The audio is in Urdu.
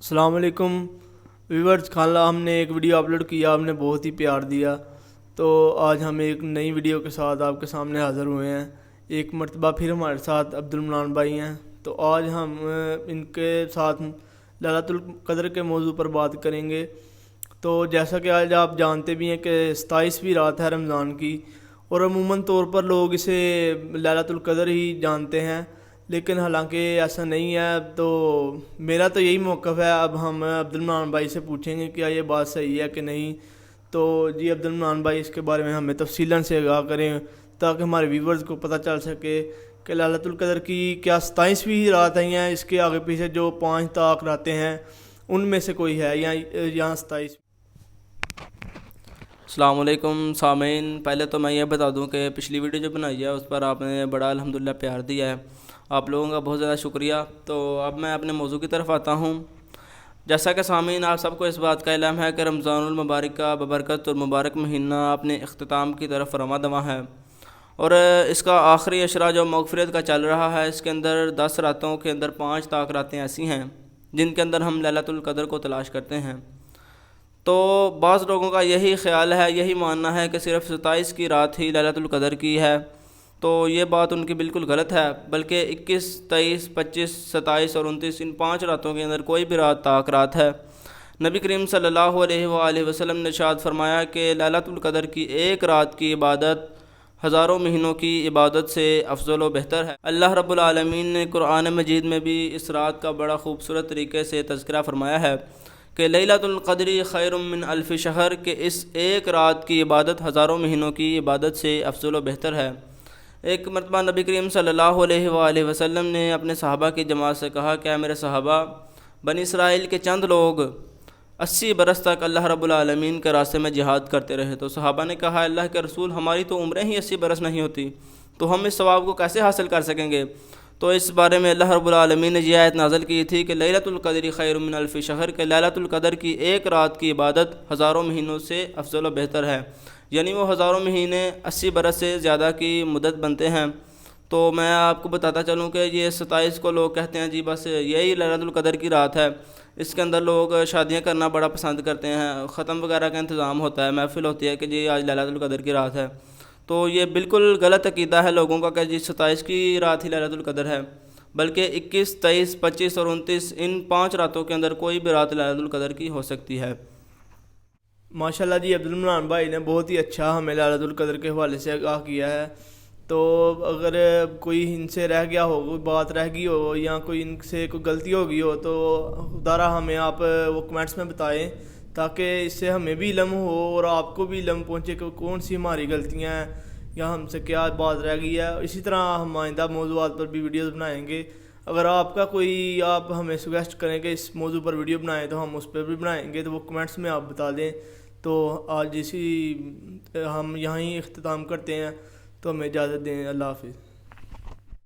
السلام علیکم ویورز، خالہ ہم نے ایک ویڈیو اپلوڈ کیا، آپ نے بہت ہی پیار دیا، تو آج ہم ایک نئی ویڈیو کے ساتھ آپ کے سامنے حاضر ہوئے ہیں۔ ایک مرتبہ پھر ہمارے ساتھ عبدالمنان بھائی ہیں، تو آج ہم ان کے ساتھ لیلۃ القدر کے موضوع پر بات کریں گے۔ تو جیسا کہ آج آپ جانتے بھی ہیں کہ 27ویں رات ہے رمضان کی، اور عموماً طور پر لوگ اسے لیلۃ القدر ہی جانتے ہیں، لیکن حالانکہ ایسا نہیں ہے۔ تو میرا تو یہی موقف ہے۔ اب ہم عبدالمنان بھائی سے پوچھیں گے کیا یہ بات صحیح ہے کہ نہیں۔ تو جی عبدالمنان بھائی، اس کے بارے میں ہمیں تفصیلاً سے آگاہ کریں تاکہ ہمارے ویورز کو پتہ چل سکے کہ لیلۃ القدر کی کیا 27ویں رات آئی ہیں، اس کے آگے پیچھے جو 5 طاق راتیں ہیں ان میں سے کوئی ہے یا یہاں 27۔ السلام علیکم سامعین، پہلے تو میں یہ بتا دوں کہ پچھلی ویڈیو جو بنائی ہے اس پر آپ نے بڑا الحمدللہ پیار دیا ہے، آپ لوگوں کا بہت زیادہ شکریہ۔ تو اب میں اپنے موضوع کی طرف آتا ہوں۔ جیسا کہ سامعین آپ سب کو اس بات کا علم ہے کہ رمضان المبارک کا ببرکت اور مبارک مہینہ اپنے اختتام کی طرف رواں دواں ہے، اور اس کا آخری اشرا جو مغفرت کا چل رہا ہے، اس کے اندر 10 راتوں کے اندر 5 طاق راتیں ایسی ہیں جن کے اندر ہم لیلۃ القدر کو تلاش کرتے ہیں۔ تو بعض لوگوں کا یہی خیال ہے، یہی ماننا ہے کہ صرف 27 کی رات ہی لیلۃ القدر کی ہے، تو یہ بات ان کی بالکل غلط ہے، بلکہ 21، 23، 25، 27 اور 29 ان 5 راتوں کے اندر کوئی بھی رات طاق رات ہے۔ نبی کریم صلی اللہ علیہ وآلہ وسلم نے ارشاد فرمایا کہ لیلۃ القدر کی ایک رات کی عبادت ہزاروں مہینوں کی عبادت سے افضل و بہتر ہے۔ اللہ رب العالمین نے قرآن مجید میں بھی اس رات کا بڑا خوبصورت طریقے سے تذکرہ فرمایا ہے کہ لیلۃ القدر خیر من الف شہر، کہ اس ایک رات کی عبادت ہزاروں مہینوں کی عبادت سے افضل و بہتر ہے۔ ایک مرتبہ نبی کریم صلی اللہ علیہ وآلہ وسلم نے اپنے صحابہ کی جماعت سے کہا کہ اے میرے صحابہ، بنی اسرائیل کے چند لوگ 80 برس تک اللہ رب العالمین کے راستے میں جہاد کرتے رہے، تو صحابہ نے کہا اللہ کے رسول، ہماری تو عمریں ہی 80 برس نہیں ہوتی، تو ہم اس ثواب کو کیسے حاصل کر سکیں گے؟ تو اس بارے میں اللہ رب العالمین نے یہ آیت نازل کی تھی کہ لیلۃ القدر خیر من الف شہر، کہ لیلۃ القدر کی ایک رات کی عبادت ہزاروں مہینوں سے افضل و بہتر ہے، یعنی وہ ہزاروں مہینے 80 برس سے زیادہ کی مدت بنتے ہیں۔ تو میں آپ کو بتاتا چلوں کہ یہ 27 کو لوگ کہتے ہیں جی بس یہی لیلۃ القدر کی رات ہے، اس کے اندر لوگ شادیاں کرنا بڑا پسند کرتے ہیں، ختم وغیرہ کا انتظام ہوتا ہے، محفل ہوتی ہے کہ جی آج لیلۃ القدر کی رات ہے۔ تو یہ بالکل غلط عقیدہ ہے لوگوں کا کہ جی 27 کی رات ہی لیلۃ القدر ہے، بلکہ 21، 23، 25 اور 29 ان 5 راتوں کے اندر کوئی بھی رات لیلۃ القدر کی ہو سکتی ہے۔ ماشاءاللہ جی، عبدالمنان بھائی نے بہت ہی اچھا ہمیں لیلۃ القدر کے حوالے سے آگاہ کیا ہے۔ تو اگر کوئی ان سے رہ گیا ہو، کوئی بات رہ گئی ہو یا کوئی ان سے کوئی غلطی ہو گئی ہو، تو خدا ہمیں آپ وہ کمنٹس میں بتائیں تاکہ اس سے ہمیں بھی علم ہو اور آپ کو بھی علم پہنچے کہ کون سی ہماری غلطیاں ہیں یا ہم سے کیا بات رہ گئی ہے۔ اسی طرح ہم آئندہ موضوعات پر بھی ویڈیوز بنائیں گے۔ اگر آپ کا کوئی آپ ہمیں سجیسٹ کریں کہ اس موضوع پر ویڈیو بنائیں تو ہم اس پہ بھی بنائیں گے، تو وہ کمنٹس میں آپ بتا دیں۔ تو آج اسی ہم یہاں ہی اختتام کرتے ہیں، تو ہمیں اجازت دیں۔ اللہ حافظ۔